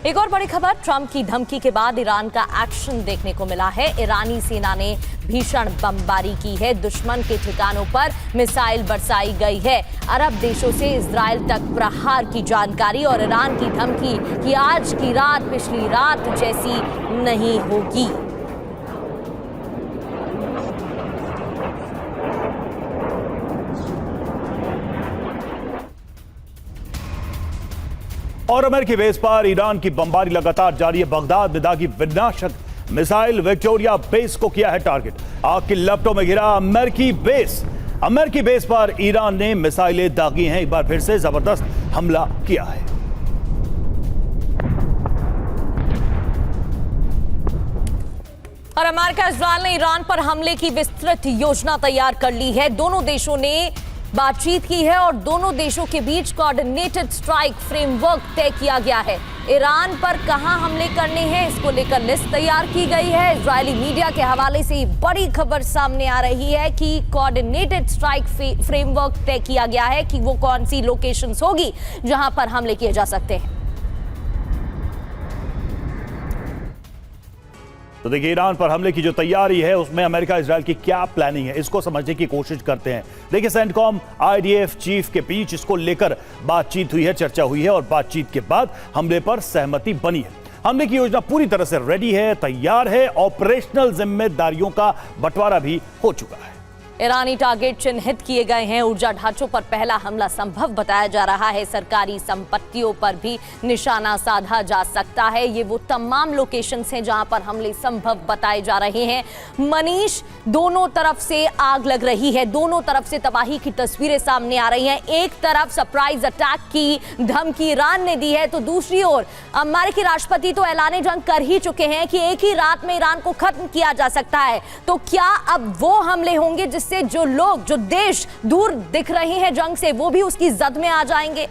एक और बड़ी खबर, ट्रंप की धमकी के बाद ईरान का एक्शन देखने को मिला है। ईरानी सेना ने भीषण बमबारी की है, दुश्मन के ठिकानों पर मिसाइल बरसाई गई है। अरब देशों से इजराइल तक प्रहार की जानकारी और ईरान की धमकी कि आज की रात पिछली रात जैसी नहीं होगी। और अमेरिकी बेस पर ईरान की बमबारी लगातार जारी है। बगदाद में दागी विनाशक मिसाइल विक्टोरिया बेस को किया है टारगेट। आग की लपटों में घिरा अमेरिकी बेस पर ईरान ने मिसाइलें दागी हैं। एक बार फिर से जबरदस्त हमला किया है। और अमेरिका इजराइल ने ईरान पर हमले की विस्तृत योजना तैयार कर ली है। दोनों देशों ने बातचीत की है और दोनों देशों के बीच कोऑर्डिनेटेड स्ट्राइक फ्रेमवर्क तय किया गया है। ईरान पर कहां हमले करने हैं, इसको लेकर लिस्ट तैयार की गई है। इजरायली मीडिया के हवाले से बड़ी खबर सामने आ रही है कि कोऑर्डिनेटेड स्ट्राइक फ्रेमवर्क तय किया गया है कि वो कौन सी लोकेशंस होगी जहां पर हमले किए जा सकते हैं। तो देखिए, ईरान पर हमले की जो तैयारी है उसमें अमेरिका इजराइल की क्या प्लानिंग है, इसको समझने की कोशिश करते हैं। देखिए, सेंटकॉम IDF चीफ के बीच इसको लेकर बातचीत हुई है, चर्चा हुई है और बातचीत के बाद हमले पर सहमति बनी है। हमले की योजना पूरी तरह से रेडी है, तैयार है। ऑपरेशनल जिम्मेदारियों का बंटवारा भी हो चुका है। ईरानी टारगेट चिन्हित किए गए हैं। ऊर्जा ढांचों पर पहला हमला संभव बताया जा रहा है। सरकारी संपत्तियों पर भी निशाना साधा जा सकता है। ये वो तमाम लोकेशंस हैं जहां पर हमले संभव बताए जा रहे हैं। मनीष, दोनों तरफ से आग लग रही है, दोनों तरफ से तबाही की तस्वीरें सामने आ रही हैं। एक तरफ सरप्राइज अटैक की धमकी ईरान ने दी है, तो दूसरी ओर अमेरिकी राष्ट्रपति तो ऐलान जंग कर ही चुके हैं कि एक ही रात में ईरान को खत्म किया जा सकता है। तो क्या अब वो हमले होंगे जिससे जो देश दूर दिख रहे हैं जंग से, वो भी उसकी जद में आ जाएंगे?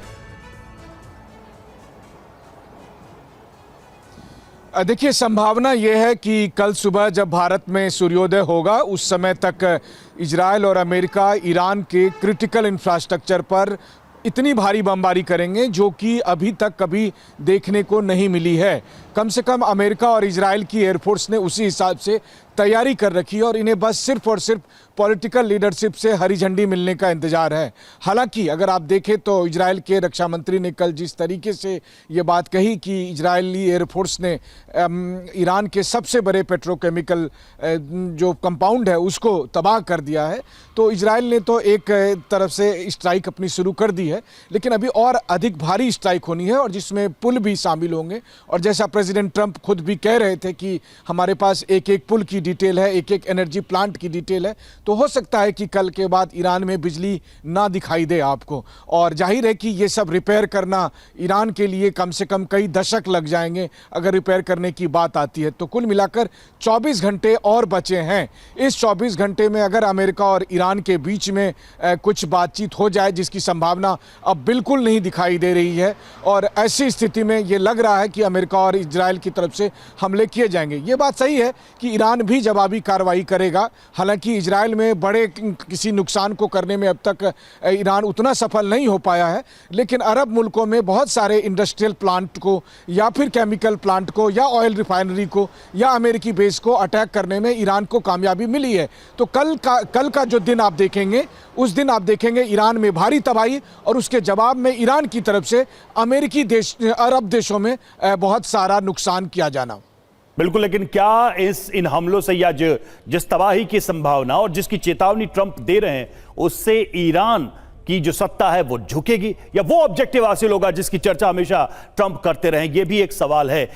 देखिए, संभावना यह है कि कल सुबह जब भारत में सूर्योदय होगा उस समय तक इजराइल और अमेरिका ईरान के क्रिटिकल इंफ्रास्ट्रक्चर पर इतनी भारी बमबारी करेंगे जो कि अभी तक कभी देखने को नहीं मिली है। कम से कम अमेरिका और इजराइल की एयरफोर्स ने उसी हिसाब से तैयारी कर रखी है और इन्हें बस सिर्फ और सिर्फ पॉलिटिकल लीडरशिप से हरी झंडी मिलने का इंतजार है। हालांकि अगर आप देखें तो इजराइल के रक्षा मंत्री ने कल जिस तरीके से ये बात कही कि इजरायली एयरफोर्स ने ईरान के सबसे बड़े पेट्रोकेमिकल जो कंपाउंड है उसको तबाह कर दिया है, तो इजराइल ने तो एक तरफ से स्ट्राइक अपनी शुरू कर दी है, लेकिन अभी और अधिक भारी स्ट्राइक होनी है और जिसमें पुल भी शामिल होंगे। और जैसा प्रेसिडेंट ट्रंप खुद भी कह रहे थे कि हमारे पास एक एक पुल की डिटेल है, एक एक एनर्जी प्लांट की डिटेल है, तो हो सकता है कि कल के बाद ईरान में बिजली ना दिखाई दे आपको। और जाहिर है कि ये सब रिपेयर करना ईरान के लिए कम से कम कई दशक लग जाएंगे अगर रिपेयर करने की बात आती है। तो कुल मिलाकर 24 घंटे और बचे हैं। इस 24 घंटे में अगर अमेरिका और ईरान के बीच में कुछ बातचीत हो जाए, जिसकी संभावना अब बिल्कुल नहीं दिखाई दे रही है, और ऐसी स्थिति में ये लग रहा है कि अमेरिका और इजराइल की तरफ से हमले किए जाएंगे। ये बात सही है कि ईरान भी जवाबी कार्रवाई करेगा। हालांकि इजराइल में बड़े किसी नुकसान को करने में अब तक ईरान उतना सफल नहीं हो पाया है, लेकिन अरब मुल्कों में बहुत सारे इंडस्ट्रियल प्लांट को या फिर केमिकल प्लांट को या ऑयल रिफाइनरी को या अमेरिकी बेस को अटैक करने में ईरान को कामयाबी मिली है। तो कल का जो दिन आप देखेंगे, उस दिन आप देखेंगे ईरान में भारी तबाही और उसके जवाब में ईरान की तरफ से अरब देशों में बहुत सारा नुकसान किया जाना। बिल्कुल, लेकिन क्या इन हमलों से या जिस तबाही की संभावना और जिसकी चेतावनी ट्रंप दे रहे हैं उससे ईरान की जो सत्ता है वो झुकेगी या वो ऑब्जेक्टिव हासिल होगा जिसकी चर्चा हमेशा ट्रंप करते रहे? ये भी एक सवाल है।